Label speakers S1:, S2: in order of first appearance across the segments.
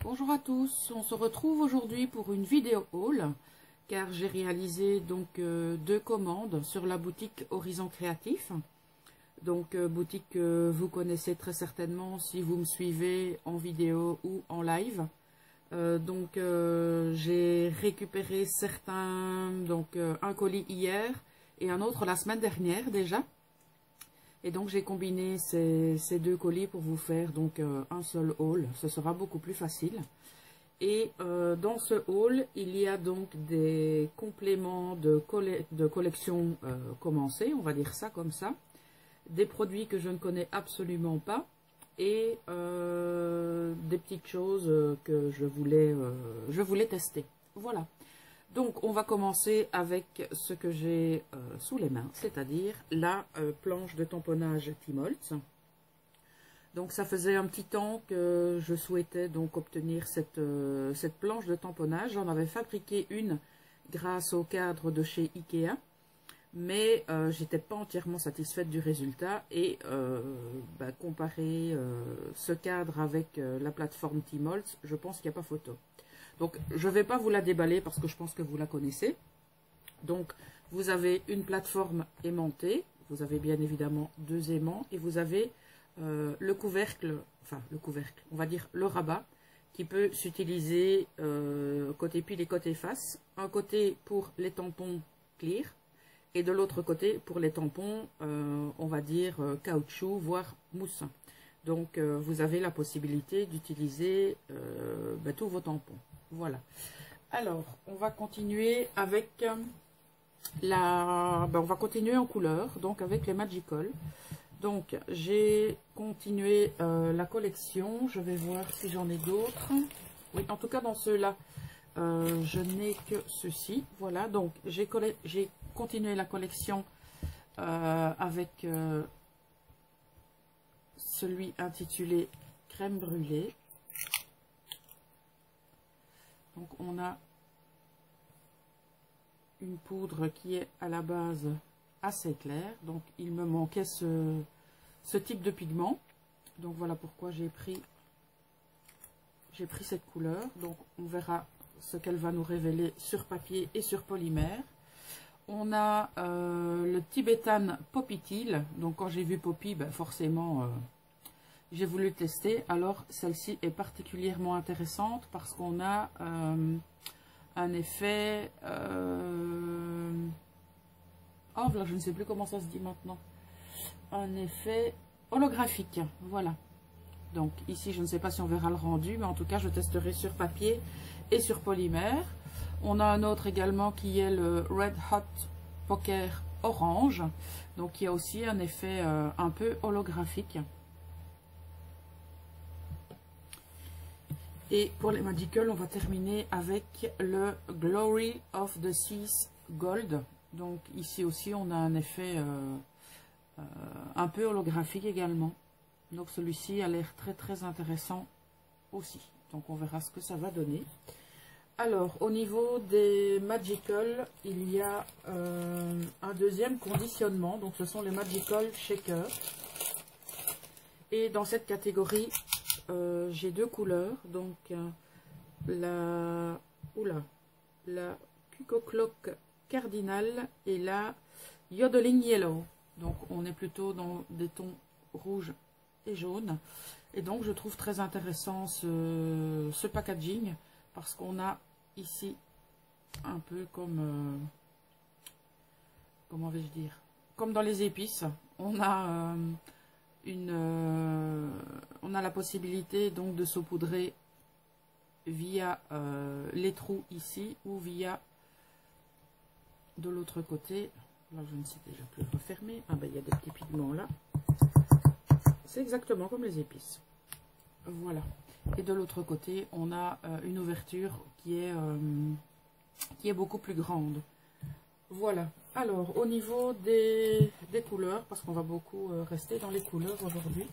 S1: Bonjour à tous, on se retrouve aujourd'hui pour une vidéo haul car j'ai réalisé donc deux commandes sur la boutique Horizon Créatif. Donc boutique que vous connaissez très certainement si vous me suivez en vidéo ou en live. J'ai récupéré un colis hier et un autre la semaine dernière déjà. Et donc j'ai combiné ces deux colis pour vous faire donc un seul haul. Ce sera beaucoup plus facile. Et dans ce haul, il y a donc des compléments de collection commencée, on va dire ça comme ça. Des produits que je ne connais absolument pas. Et des petites choses que je voulais tester. Voilà. Donc, on va commencer avec ce que j'ai sous les mains, c'est-à-dire la planche de tamponnage Tmoltz. Donc, ça faisait un petit temps que je souhaitais donc obtenir cette planche de tamponnage. J'en avais fabriqué une grâce au cadre de chez Ikea, mais j'étais pas entièrement satisfaite du résultat. Et comparer ce cadre avec la plateforme Tmoltz, je pense qu'il n'y a pas photo. Donc, je ne vais pas vous la déballer parce que je pense que vous la connaissez. Donc, vous avez une plateforme aimantée. Vous avez bien évidemment deux aimants. Et vous avez le couvercle, on va dire le rabat, qui peut s'utiliser côté pile et côté face. Un côté pour les tampons clear et de l'autre côté pour les tampons, on va dire caoutchouc, voire mousse. Donc, vous avez la possibilité d'utiliser tous vos tampons. Voilà. Alors, on va continuer avec on va continuer en couleur, donc avec les Magical. Donc, j'ai continué la collection. Je vais voir si j'en ai d'autres. Oui, en tout cas, dans ceux-là, je n'ai que ceux-ci. Voilà, donc j'ai continué la collection avec celui intitulé Crème brûlée. Donc, on a une poudre qui est à la base assez claire. Donc, il me manquait ce type de pigment. Donc, voilà pourquoi j'ai pris cette couleur. Donc, on verra ce qu'elle va nous révéler sur papier et sur polymère. On a le Tibetan Poppy Teal. Donc, quand j'ai vu Poppy, forcément... j'ai voulu tester. Alors, celle-ci est particulièrement intéressante parce qu'on a un effet... Oh, là, je ne sais plus comment ça se dit maintenant. Un effet holographique. Voilà. Donc, ici, je ne sais pas si on verra le rendu, mais en tout cas, je testerai sur papier et sur polymère. On a un autre également qui est le Red Hot Poker Orange. Donc, il y a aussi un effet un peu holographique. Et pour les Magical, on va terminer avec le Glory of the Seas Gold. Donc ici aussi, on a un effet un peu holographique également. Donc celui-ci a l'air très très intéressant aussi. Donc on verra ce que ça va donner. Alors au niveau des Magical, il y a un deuxième conditionnement. Donc ce sont les Magical Shaker. Et dans cette catégorie... j'ai deux couleurs, donc la Cuco Clock Cardinal et la Yodeling Yellow. Donc on est plutôt dans des tons rouge et jaune. Et donc je trouve très intéressant ce packaging parce qu'on a ici un peu comme comment vais-je dire, comme dans les épices, on a on a la possibilité donc de saupoudrer via les trous ici ou via de l'autre côté. Là, je ne sais déjà plus refermer. Ah ben, il y a des petits pigments là. C'est exactement comme les épices. Voilà. Et de l'autre côté, on a une ouverture qui est beaucoup plus grande. Voilà. Alors, au niveau des couleurs, parce qu'on va beaucoup rester dans les couleurs aujourd'hui,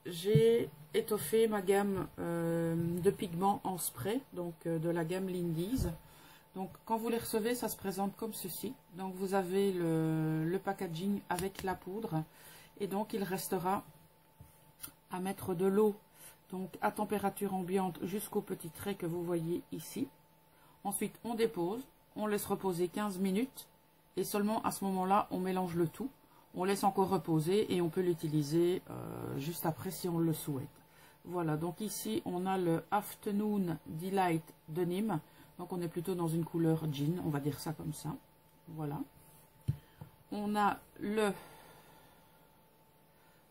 S1: j'ai étoffé ma gamme de pigments en spray, donc de la gamme Lindy's. Donc, quand vous les recevez, ça se présente comme ceci. Donc, vous avez le packaging avec la poudre. Et donc, il restera à mettre de l'eau donc à température ambiante jusqu'au petit trait que vous voyez ici. Ensuite, on dépose, on laisse reposer 15 minutes et seulement à ce moment-là, on mélange le tout. On laisse encore reposer et on peut l'utiliser juste après si on le souhaite. Voilà, donc ici, on a le Afternoon Delight de Nîmes. Donc, on est plutôt dans une couleur jean, on va dire ça comme ça. Voilà. On a le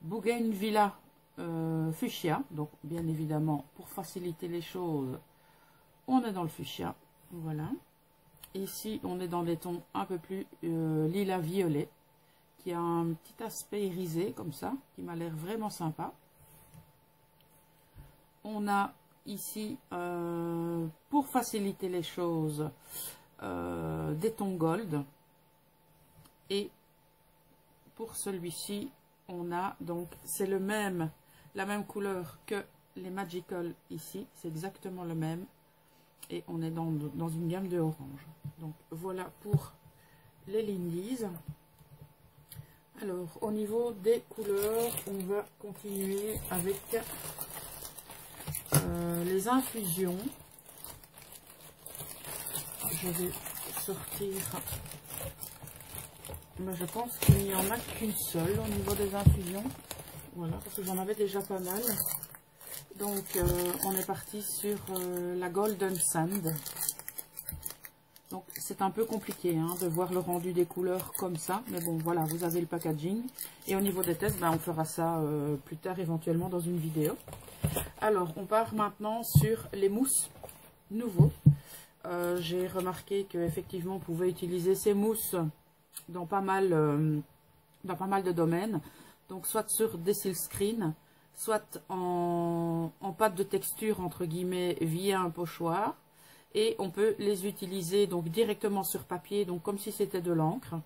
S1: Bougainvillea Fuchsia. Donc, bien évidemment, pour faciliter les choses, on est dans le fuchsia. Voilà. Ici, on est dans des tons un peu plus lilas-violet, qui a un petit aspect irisé, comme ça, qui m'a l'air vraiment sympa. On a ici, pour faciliter les choses, des tons gold. Et pour celui-ci, on a donc, c'est la même couleur que les Magical ici. C'est exactement le même. Et on est dans une gamme de orange. Donc voilà pour les Lindy's. Alors au niveau des couleurs, on va continuer avec les infusions. Je vais sortir, mais je pense qu'il n'y en a qu'une seule au niveau des infusions. Voilà, parce que j'en avais déjà pas mal. Donc on est parti sur la Golden Sand. Donc c'est un peu compliqué hein, de voir le rendu des couleurs comme ça. Mais bon voilà, vous avez le packaging. Et au niveau des tests, ben, on fera ça plus tard éventuellement dans une vidéo. Alors on part maintenant sur les mousses nouveaux. J'ai remarqué qu'effectivement on pouvait utiliser ces mousses dans pas mal de domaines. Donc soit sur des silkscreen, soit en pâte de texture entre guillemets via un pochoir. Et on peut les utiliser donc directement sur papier, donc comme si c'était de l'encre.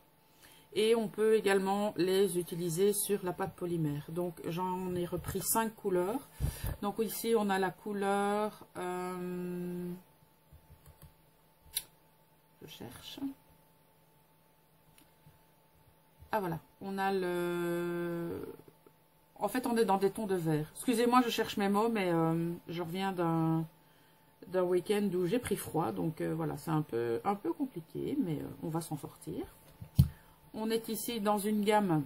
S1: Et on peut également les utiliser sur la pâte polymère. Donc j'en ai repris 5 couleurs. Donc ici on a la couleur... je cherche. Ah voilà, on a le... En fait on est dans des tons de vert. Excusez-moi, je cherche mes mots, mais je reviens d'un week-end où j'ai pris froid. Donc voilà, c'est un peu compliqué, mais on va s'en sortir. On est ici dans une gamme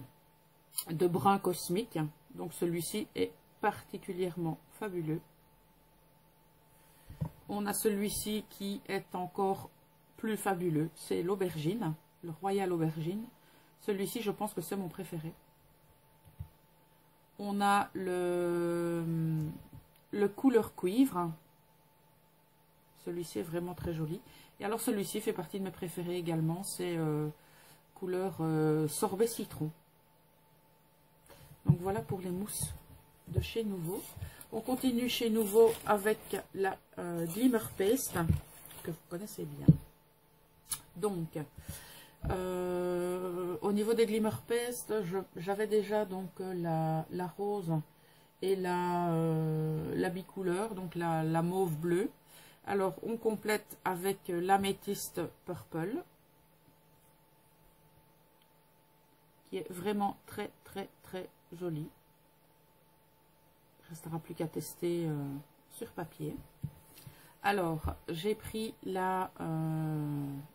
S1: de brun cosmique. Donc celui-ci est particulièrement fabuleux. On a celui-ci qui est encore plus fabuleux. C'est l'aubergine, le Royal Aubergine. Celui-ci, je pense que c'est mon préféré. On a le couleur cuivre. Celui-ci est vraiment très joli. Et alors celui-ci fait partie de mes préférés également. C'est couleur sorbet citron. Donc voilà pour les mousses de chez Nouveau. On continue chez Nouveau avec la Glimmer Paste que vous connaissez bien. Donc au niveau des Glimmer Paste, j'avais déjà donc la rose et la bicouleur, donc la mauve bleue. Alors on complète avec l'améthyste purple, qui est vraiment très très très joli. Il ne restera plus qu'à tester sur papier. Alors j'ai pris la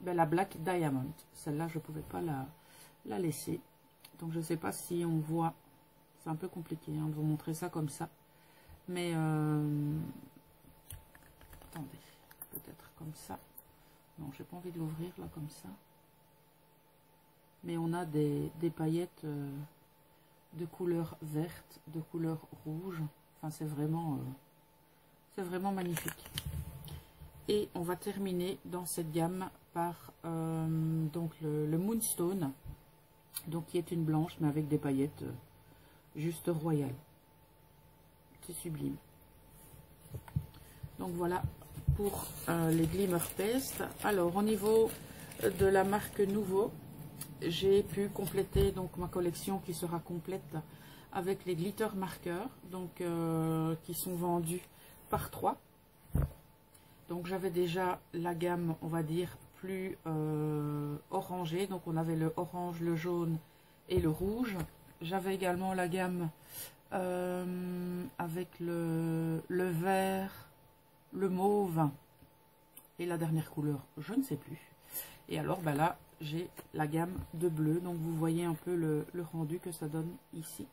S1: Black Diamond. Celle-là je ne pouvais pas la laisser. Donc je ne sais pas si on voit. C'est un peu compliqué hein, de vous montrer ça comme ça. Mais attendez, peut-être comme ça. Non, j'ai pas envie de l'ouvrir là comme ça. Mais on a des paillettes de couleur verte, de couleur rouge. Enfin, c'est vraiment magnifique. Et on va terminer dans cette gamme par donc le Moonstone, donc qui est une blanche mais avec des paillettes juste royales. C'est sublime. Donc voilà pour les Glimmer Paste. Alors au niveau de la marque Nouveau, j'ai pu compléter donc ma collection qui sera complète avec les glitter marqueurs, donc qui sont vendus par 3. Donc j'avais déjà la gamme, on va dire, plus orangée. Donc on avait le orange, le jaune et le rouge. J'avais également la gamme avec le vert, le mauve et la dernière couleur, je ne sais plus. Et alors ben là, j'ai la gamme de bleu, donc vous voyez un peu le rendu que ça donne ici.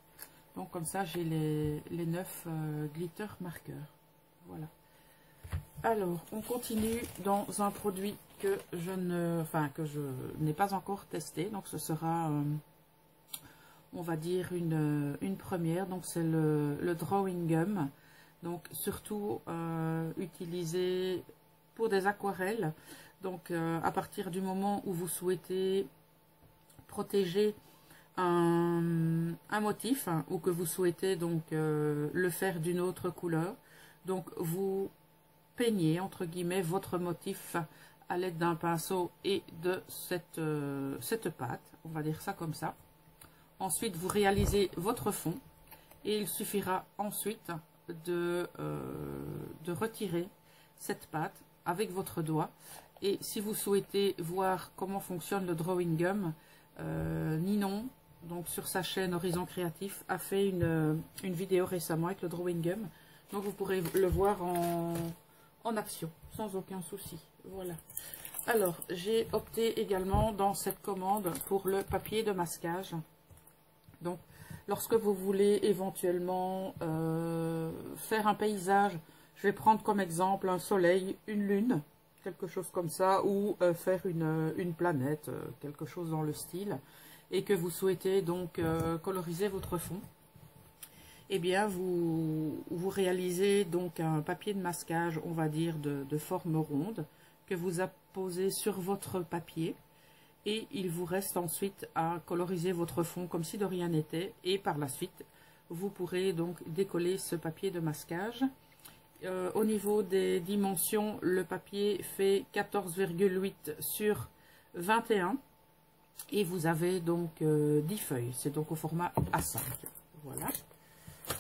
S1: Donc comme ça, j'ai les 9 glitter marqueurs. Voilà. Alors, on continue dans un produit que je n'ai pas encore testé. Donc ce sera, on va dire, une première. Donc c'est le Drawing Gum. Donc surtout utilisé pour des aquarelles. Donc à partir du moment où vous souhaitez protéger un motif, hein, ou que vous souhaitez donc le faire d'une autre couleur, donc vous peignez entre guillemets votre motif à l'aide d'un pinceau et de cette pâte, on va dire ça comme ça. Ensuite vous réalisez votre fond et il suffira ensuite de retirer cette pâte avec votre doigt. Et si vous souhaitez voir comment fonctionne le Drawing Gum, Ninon, donc sur sa chaîne Horizon Créatif, a fait une vidéo récemment avec le Drawing Gum. Donc vous pourrez le voir en action, sans aucun souci. Voilà. Alors, j'ai opté également dans cette commande pour le papier de masquage. Donc, lorsque vous voulez éventuellement faire un paysage, je vais prendre comme exemple un soleil, une lune, quelque chose comme ça, ou faire une planète, quelque chose dans le style, et que vous souhaitez donc coloriser votre fond, eh bien vous réalisez donc un papier de masquage, on va dire de forme ronde, que vous apposez sur votre papier, et il vous reste ensuite à coloriser votre fond comme si de rien n'était, et par la suite vous pourrez donc décoller ce papier de masquage. Au niveau des dimensions, le papier fait 14,8 sur 21 et vous avez donc 10 feuilles. C'est donc au format A5. Voilà.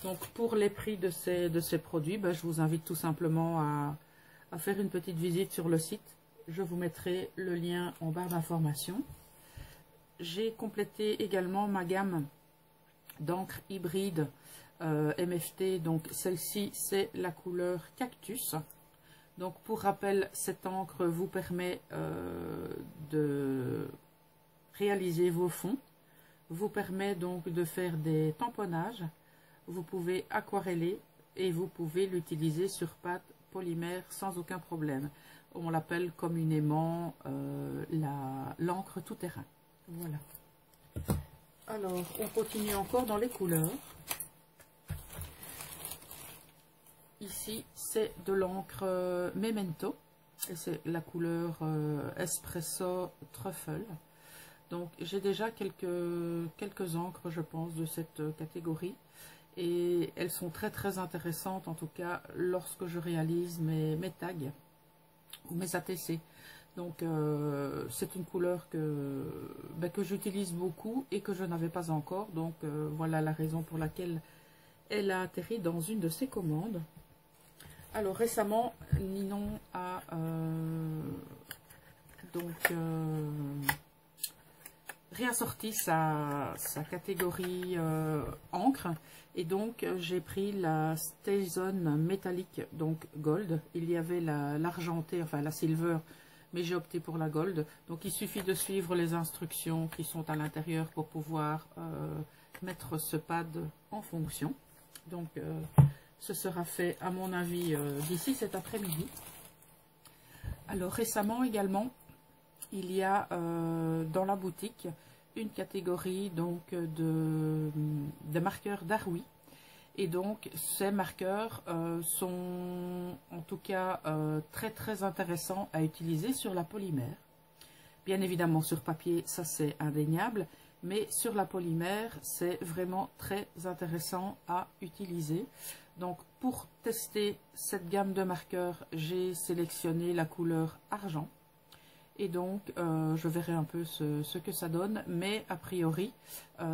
S1: Donc pour les prix de ces produits, ben, je vous invite tout simplement à faire une petite visite sur le site. Je vous mettrai le lien en barre d'information. J'ai complété également ma gamme d'encre hybride MFT, donc celle-ci c'est la couleur Cactus. Donc pour rappel, cette encre vous permet de réaliser vos fonds, vous permet donc de faire des tamponnages, vous pouvez aquareller et vous pouvez l'utiliser sur pâte polymère sans aucun problème. On l'appelle communément l'encre tout-terrain. Voilà. Alors on continue encore dans les couleurs. Ici, c'est de l'encre Memento, et c'est la couleur Espresso Truffle. Donc, j'ai déjà quelques encres, je pense, de cette catégorie, et elles sont très très intéressantes, en tout cas, lorsque je réalise mes tags ou mes ATC. Donc, c'est une couleur que j'utilise beaucoup et que je n'avais pas encore. Donc, voilà la raison pour laquelle elle a atterri dans une de ses commandes. Alors récemment, Ninon a réassorti sa catégorie encre, et donc j'ai pris la Station métallique, donc gold. Il y avait l'argenté, enfin la silver, mais j'ai opté pour la gold. Donc il suffit de suivre les instructions qui sont à l'intérieur pour pouvoir mettre ce pad en fonction. Donc ce sera fait à mon avis d'ici cet après-midi. Alors récemment également, il y a dans la boutique une catégorie donc de marqueurs d'Arui. Et donc ces marqueurs sont en tout cas très très intéressants à utiliser sur la polymère. Bien évidemment sur papier, ça c'est indéniable, mais sur la polymère c'est vraiment très intéressant à utiliser. Donc pour tester cette gamme de marqueurs, j'ai sélectionné la couleur argent. Et donc je verrai un peu ce que ça donne, mais a priori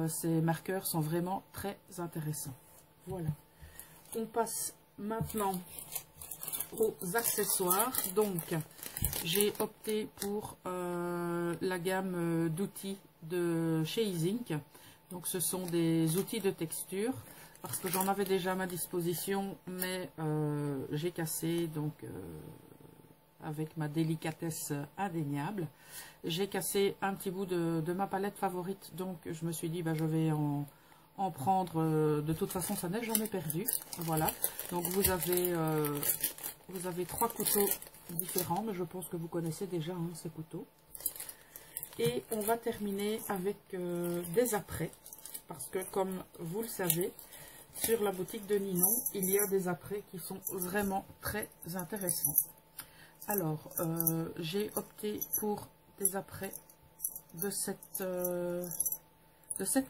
S1: ces marqueurs sont vraiment très intéressants. Voilà. On passe maintenant aux accessoires. Donc j'ai opté pour la gamme d'outils de chez Easink. Donc ce sont des outils de texture. parce que j'en avais déjà à ma disposition, mais j'ai cassé, donc avec ma délicatesse indéniable, j'ai cassé un petit bout de ma palette favorite, donc je me suis dit bah, je vais en prendre, de toute façon ça n'est jamais perdu. Voilà, donc vous avez 3 couteaux différents, mais je pense que vous connaissez déjà hein, ces couteaux. Et on va terminer avec des apprêts, parce que comme vous le savez, sur la boutique de Ninon, il y a des apprêts qui sont vraiment très intéressants. Alors, j'ai opté pour des apprêts de cette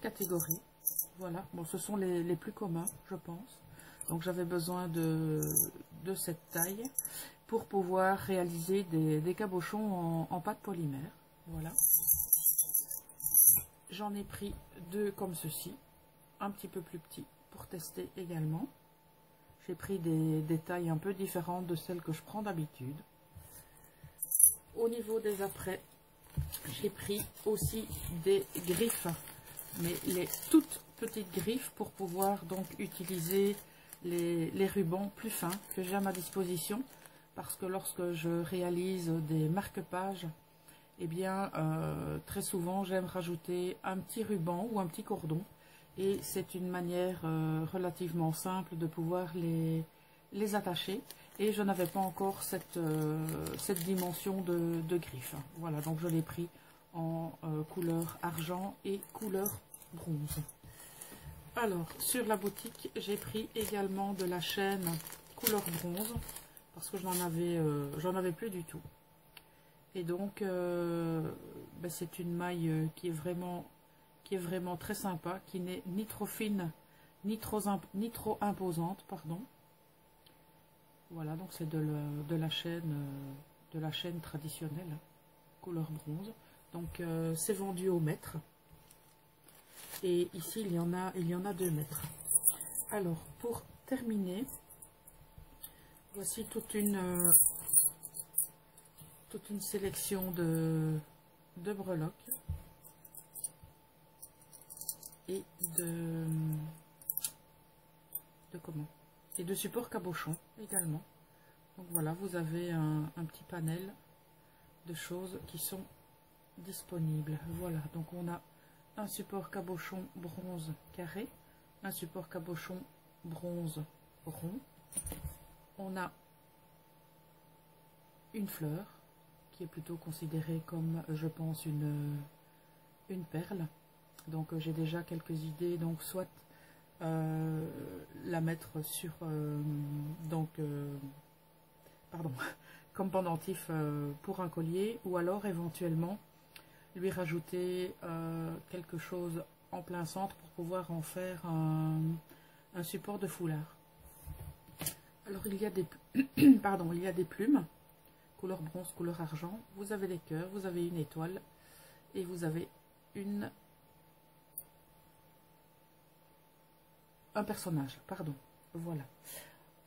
S1: catégorie. Voilà, bon, ce sont les plus communs, je pense. Donc, j'avais besoin de cette taille pour pouvoir réaliser des cabochons en pâte polymère. Voilà. J'en ai pris 2 comme ceci, un petit peu plus petits pour tester également. J'ai pris des tailles un peu différentes de celles que je prends d'habitude. Au niveau des apprêts, j'ai pris aussi des griffes, mais les toutes petites griffes pour pouvoir donc utiliser les rubans plus fins que j'ai à ma disposition, parce que lorsque je réalise des marque-pages, eh bien très souvent j'aime rajouter un petit ruban ou un petit cordon, et c'est une manière relativement simple de pouvoir les attacher. Et je n'avais pas encore cette dimension de griffe. Voilà, donc je l'ai pris en couleur argent et couleur bronze. Alors, sur la boutique, j'ai pris également de la chaîne couleur bronze, parce que j'en avais plus du tout. Et donc, ben, c'est une maille qui est vraiment très sympa, qui n'est ni trop fine, ni trop imposante, pardon. Voilà, donc c'est de la chaîne traditionnelle, couleur bronze. Donc c'est vendu au mètre. Et ici il y en a 2 mètres. Alors pour terminer, voici toute une sélection de breloques et de support cabochon également. Donc voilà, vous avez un petit panel de choses qui sont disponibles. Voilà, donc on a un support cabochon bronze carré, un support cabochon bronze rond. On a une fleur qui est plutôt considérée comme, je pense, une perle. Donc j'ai déjà quelques idées, donc soit la mettre sur comme pendentif pour un collier, ou alors éventuellement lui rajouter quelque chose en plein centre pour pouvoir en faire un support de foulard. Alors il y a des il y a des plumes couleur bronze, couleur argent, vous avez des cœurs, vous avez une étoile et vous avez un personnage, pardon. Voilà.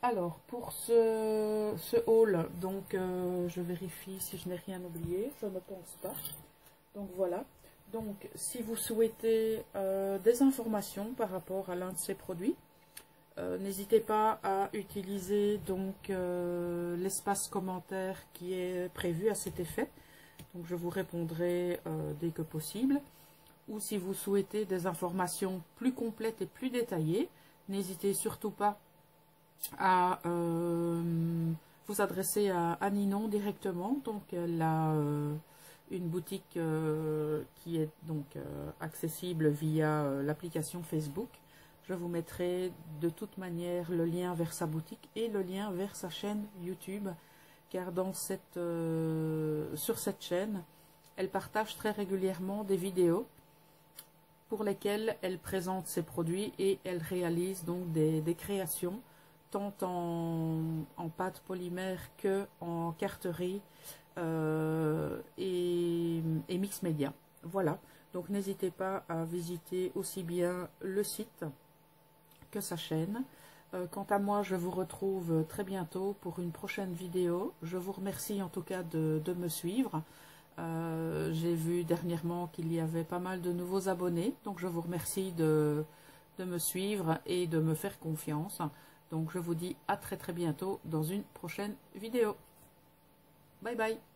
S1: Alors pour ce haul, donc je vérifie si je n'ai rien oublié, je ne pense pas. Donc voilà. Donc si vous souhaitez des informations par rapport à l'un de ces produits, n'hésitez pas à utiliser donc l'espace commentaire qui est prévu à cet effet. Donc je vous répondrai dès que possible. Ou si vous souhaitez des informations plus complètes et plus détaillées, n'hésitez surtout pas à vous adresser à Ninon directement. Donc elle a une boutique qui est donc accessible via l'application Facebook. Je vous mettrai de toute manière le lien vers sa boutique et le lien vers sa chaîne YouTube, car sur cette chaîne, elle partage très régulièrement des vidéos pour lesquelles elle présente ses produits et elle réalise donc des créations tant en pâte polymère que en carterie et mix média. Voilà, donc n'hésitez pas à visiter aussi bien le site que sa chaîne. Quant à moi, je vous retrouve très bientôt pour une prochaine vidéo. Je vous remercie en tout cas de me suivre. J'ai vu dernièrement qu'il y avait pas mal de nouveaux abonnés, donc je vous remercie de de me suivre et de me faire confiance. Donc je vous dis à très bientôt dans une prochaine vidéo. Bye bye.